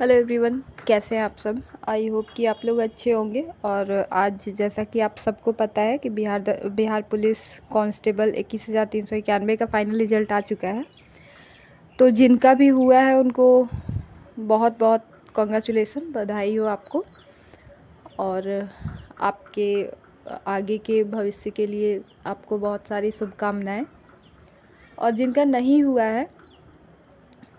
Hello everyone, कैसे हैं आप सब। आई होप कि आप लोग अच्छे होंगे। और आज जैसा कि आप सबको पता है कि बिहार पुलिस कांस्टेबल 21,391 का फाइनल रिजल्ट आ चुका है। तो जिनका भी हुआ है उनको बहुत बहुत कॉन्ग्रेचुलेसन, बधाई हो आपको। और आपके आगे के भविष्य के लिए आपको बहुत सारी शुभकामनाएं। और जिनका नहीं हुआ है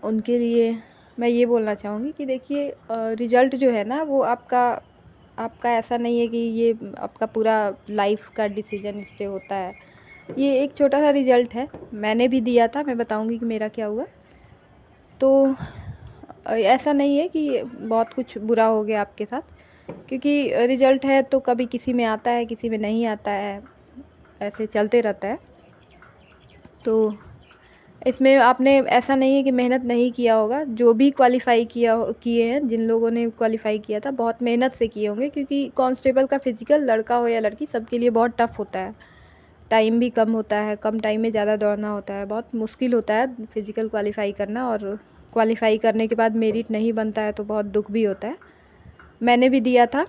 उनके लिए मैं ये बोलना चाहूँगी कि देखिए, रिज़ल्ट जो है ना वो आपका ऐसा नहीं है कि ये आपका पूरा लाइफ का डिसीजन इससे होता है। ये एक छोटा सा रिज़ल्ट है, मैंने भी दिया था, मैं बताऊँगी कि मेरा क्या हुआ। तो ऐसा नहीं है कि बहुत कुछ बुरा हो गया आपके साथ, क्योंकि रिज़ल्ट है तो कभी किसी में आता है किसी में नहीं आता है, ऐसे चलते रहता है। तो इसमें आपने ऐसा नहीं है कि मेहनत नहीं किया होगा। जो भी किए हैं, जिन लोगों ने क्वालिफ़ाई किया था बहुत मेहनत से किए होंगे, क्योंकि कांस्टेबल का फ़िज़िकल लड़का हो या लड़की सबके लिए बहुत टफ़ होता है। टाइम भी कम होता है, कम टाइम में ज़्यादा दौड़ना होता है, बहुत मुश्किल होता है फ़िज़िकल क्वालिफ़ाई करना। और क्वालिफ़ाई करने के बाद मेरिट नहीं बनता है तो बहुत दुःख भी होता है। मैंने भी दिया था,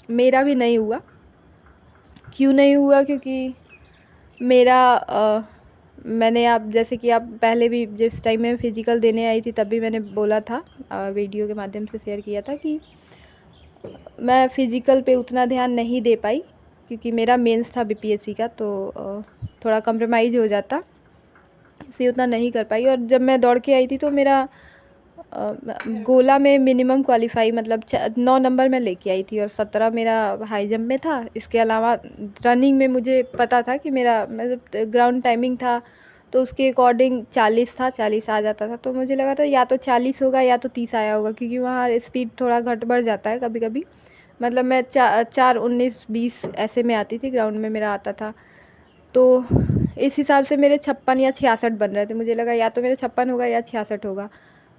मेरा भी नहीं हुआ। क्यों नहीं हुआ? क्योंकि मैंने आप जैसे कि आप पहले भी जिस टाइम में फ़िज़िकल देने आई थी तब भी मैंने बोला था, वीडियो के माध्यम से शेयर किया था कि मैं फ़िज़िकल पे उतना ध्यान नहीं दे पाई, क्योंकि मेरा मेंस था बीपीएससी का, तो थोड़ा कंप्रोमाइज़ हो जाता, इसलिए उतना नहीं कर पाई। और जब मैं दौड़ के आई थी तो मेरा गोला में मिनिमम क्वालिफ़ाई मतलब 9 नंबर मैं लेके आई थी, और 17 मेरा हाई जंप में था। इसके अलावा रनिंग में मुझे पता था कि मेरा मतलब ग्राउंड टाइमिंग था तो उसके अकॉर्डिंग 40 था, 40 आ जाता था। तो मुझे लगा था या तो 40 होगा या तो 30 आया होगा, क्योंकि वहाँ स्पीड थोड़ा घट बढ़ जाता है कभी कभी। मतलब मैं 4:19:20 ऐसे में आती थी, ग्राउंड में मेरा आता था। तो इस हिसाब से मेरे 56 या 66 बन रहे थे। मुझे लगा या तो मेरा 56 होगा या 66 होगा।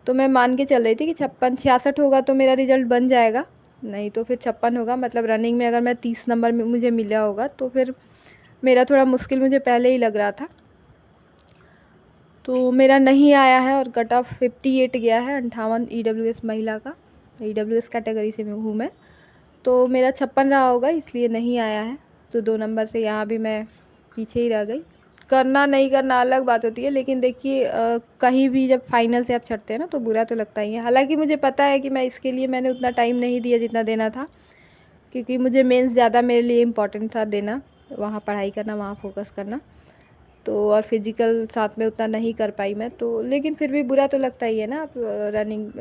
तो मैं मान के चल रही थी कि 56-66 होगा तो मेरा रिज़ल्ट बन जाएगा, नहीं तो फिर 56 होगा। मतलब रनिंग में अगर मैं 30 नंबर में मुझे मिला होगा तो फिर मेरा थोड़ा मुश्किल मुझे पहले ही लग रहा था। तो मेरा नहीं आया है और कट ऑफ 58 गया है, 58 ईडब्ल्यूएस महिला का, ईडब्ल्यूएस कैटेगरी से हूँ मैं। तो मेरा 56 रहा होगा, इसलिए नहीं आया है। तो 2 नंबर से यहाँ भी मैं पीछे ही रह गई। करना नहीं करना अलग बात होती है, लेकिन देखिए कहीं भी जब फाइनल से आप छटते हैं ना तो बुरा तो लगता ही है। हालांकि मुझे पता है कि मैं इसके लिए मैंने उतना टाइम नहीं दिया जितना देना था, क्योंकि मुझे मेंस ज़्यादा मेरे लिए इम्पोर्टेंट था देना, वहाँ पढ़ाई करना, वहाँ फोकस करना। तो और फिज़िकल साथ में उतना नहीं कर पाई मैं तो, लेकिन फिर भी बुरा तो लगता ही है ना। आप रनिंग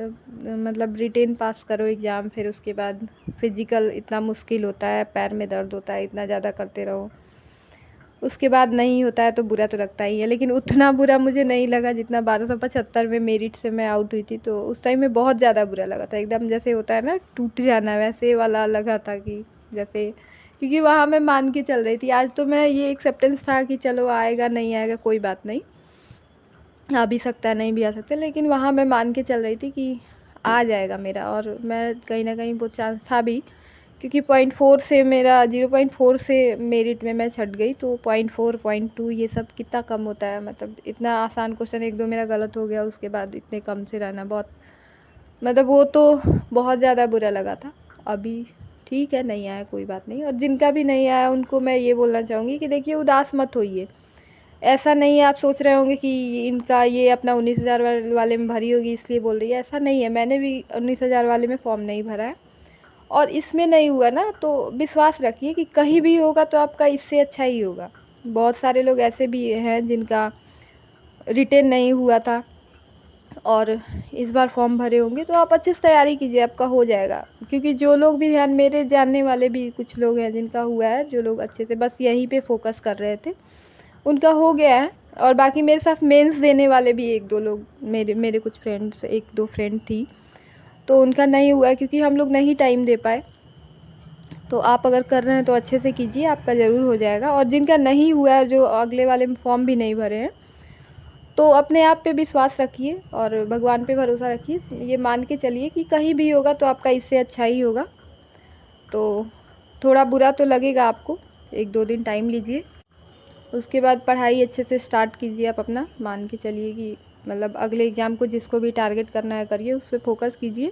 मतलब रिटेन पास करो एग्ज़ाम, फिर उसके बाद फिज़िकल इतना मुश्किल होता है, पैर में दर्द होता है, इतना ज़्यादा करते रहो, उसके बाद नहीं होता है तो बुरा तो लगता ही है। लेकिन उतना बुरा मुझे नहीं लगा जितना 1275 में मेरिट से मैं आउट हुई थी। तो उस टाइम में बहुत ज़्यादा बुरा लगा था, एकदम जैसे होता है ना टूट जाना, वैसे वाला लगा था कि जैसे, क्योंकि वहाँ मैं मान के चल रही थी। आज तो मैं ये एक्सेप्टेंस था कि चलो आएगा नहीं आएगा कोई बात नहीं, आ भी सकता है नहीं भी आ सकता, लेकिन वहाँ मैं मान के चल रही थी कि आ जाएगा मेरा। और मैं कहीं ना कहीं वो चांस था भी, क्योंकि 0.4 से मेरा 0.4 से मेरिट में मैं छट गई। तो 0.4 0.2 ये सब कितना कम होता है। मतलब इतना आसान क्वेश्चन एक दो मेरा गलत हो गया, उसके बाद इतने कम से रहना बहुत, मतलब वो तो बहुत ज़्यादा बुरा लगा था। अभी ठीक है, नहीं आया कोई बात नहीं। और जिनका भी नहीं आया उनको मैं ये बोलना चाहूँगी कि देखिए उदास मत होइए। ऐसा नहीं है आप सोच रहे होंगे कि इनका ये अपना 19,000 वाले में भरी होगी इसलिए बोल रही है, ऐसा नहीं है। मैंने भी 19,000 वाले में फॉर्म नहीं भरा है, और इसमें नहीं हुआ ना तो विश्वास रखिए कि कहीं भी होगा तो आपका इससे अच्छा ही होगा। बहुत सारे लोग ऐसे भी हैं जिनका रिटेन नहीं हुआ था और इस बार फॉर्म भरे होंगे, तो आप अच्छे से तैयारी कीजिए, आपका हो जाएगा। क्योंकि जो लोग भी ध्यान, मेरे जानने वाले भी कुछ लोग हैं जिनका हुआ है, जो लोग अच्छे से बस यहीं पे फोकस कर रहे थे उनका हो गया है। और बाकी मेरे साथ मेंस देने वाले भी एक दो लोग, मेरे मेरे कुछ फ्रेंड्स, एक दो फ्रेंड थी, तो उनका नहीं हुआ है क्योंकि हम लोग नहीं टाइम दे पाए। तो आप अगर कर रहे हैं तो अच्छे से कीजिए, आपका ज़रूर हो जाएगा। और जिनका नहीं हुआ है, जो अगले वाले में फॉर्म भी नहीं भरे हैं, तो अपने आप पे विश्वास रखिए और भगवान पे भरोसा रखिए। ये मान के चलिए कि कहीं भी होगा तो आपका इससे अच्छा ही होगा। तो थोड़ा बुरा तो लगेगा आपको, एक दो दिन टाइम लीजिए, उसके बाद पढ़ाई अच्छे से स्टार्ट कीजिए। आप अपना मान के चलिए कि मतलब अगले एग्ज़ाम को जिसको भी टारगेट करना है करिए, उस पर फोकस कीजिए।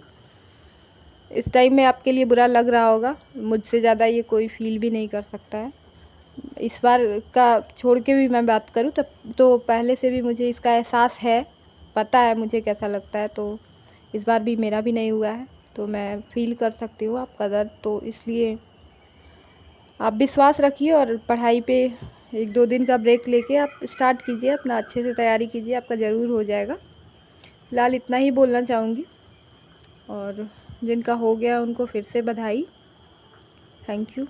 इस टाइम में आपके लिए बुरा लग रहा होगा, मुझसे ज़्यादा ये कोई फील भी नहीं कर सकता है। इस बार का छोड़ के भी मैं बात करूँ तब तो पहले से भी मुझे इसका एहसास है, पता है मुझे कैसा लगता है, तो इस बार भी मेरा भी नहीं हुआ है, तो मैं फ़ील कर सकती हूँ आपका दर्द। तो इसलिए आप विश्वास रखिए और पढ़ाई पे 1-2 दिन का ब्रेक लेके आप स्टार्ट कीजिए, अपना अच्छे से तैयारी कीजिए, आपका ज़रूर हो जाएगा। फ़िलहाल इतना ही बोलना चाहूँगी, और जिनका हो गया उनको फिर से बधाई। Thank you.